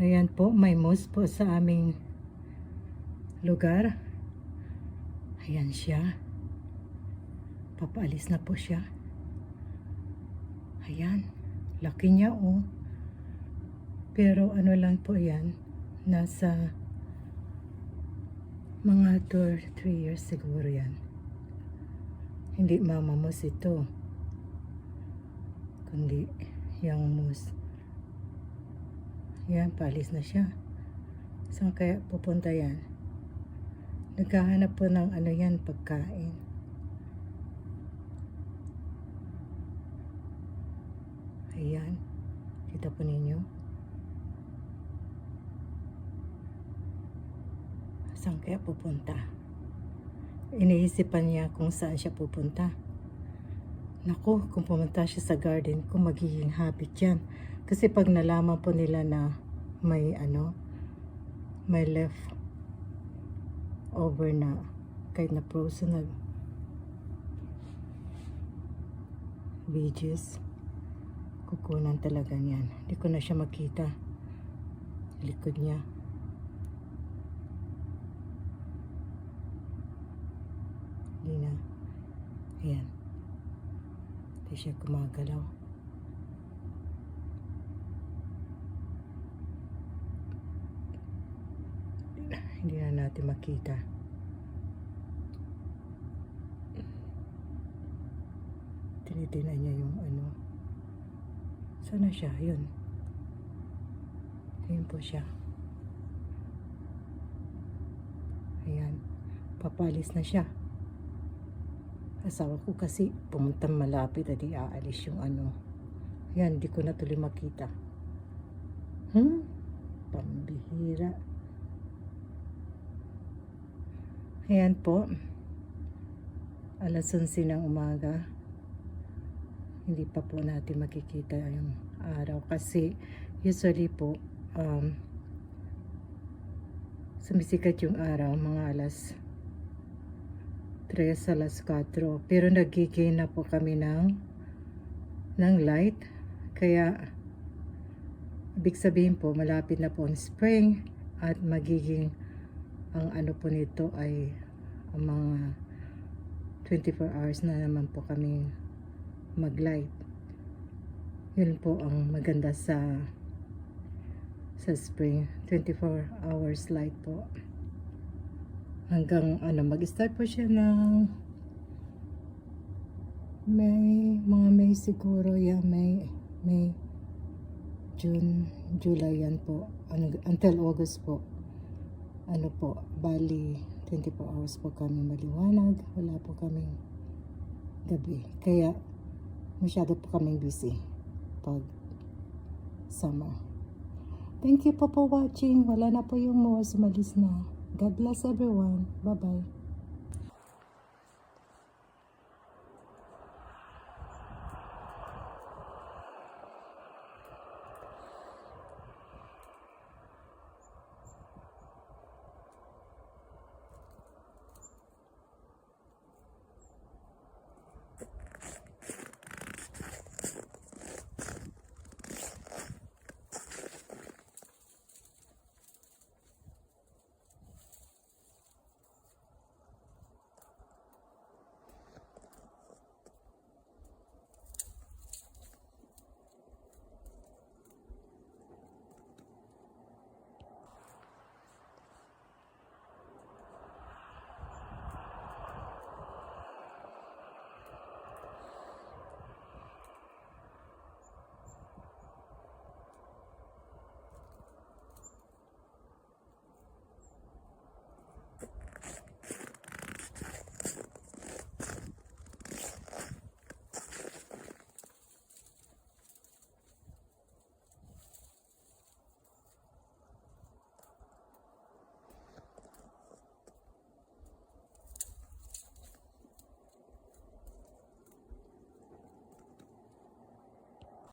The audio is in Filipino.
Ayan po, may moose po sa aming lugar. Ayan siya. Papaalis na po siya. Ayan. Laki niya oh. Pero ano lang po yan. Nasa mga 2 or 3 years siguro yan. Hindi mama moose ito. Kundi young moose. Yan, paalis na siya. Saan kaya pupunta yan? Naghahanap po ng ano yan, pagkain. Ayan. Kita po ninyo. Saan kaya pupunta? Iniisipan niya kung saan siya pupunta. Naku, kung pumunta siya sa garden ko, magiging habit yan. Kasi pag nalaman po nila na may may left over na kahit na frozen na veggies, kukunan talaga niyan. Hindi ko na siya makita. Likod niya. Hindi na. Ayan. Hindi siya gumagalaw. Hindi na natin makita. Tinitingnan niya yung ano. Sana siya? Yun. Ayun po siya. Ayan. Papalis na siya. Asawa ko kasi pumunta malapit at aalis yung ano. Ayan, di ko na tuloy makita. Pambihira. Ayan po. Alas 11 ng umaga. Hindi pa po natin makikita yung araw. Kasi usually po, sumisikat yung araw mga alas 3, alas 4. Pero nagiging na po kami ng light. Kaya, ibig sabihin po, malapit na po ang spring at magiging ang ano po nito ay ang mga 24 hours na naman po kami mag-light. Yun po ang maganda sa spring. 24 hours light po. Hanggang mag-start po siya ng May siguro yan. May, June, July yan po. Until August po. Bali 24 hours po kami maliwanag, wala po kaming gabi, kaya masyado po kaming busy pag summer. Thank you po for watching. Wala na po yung moose, umalis na. God bless everyone. Bye bye.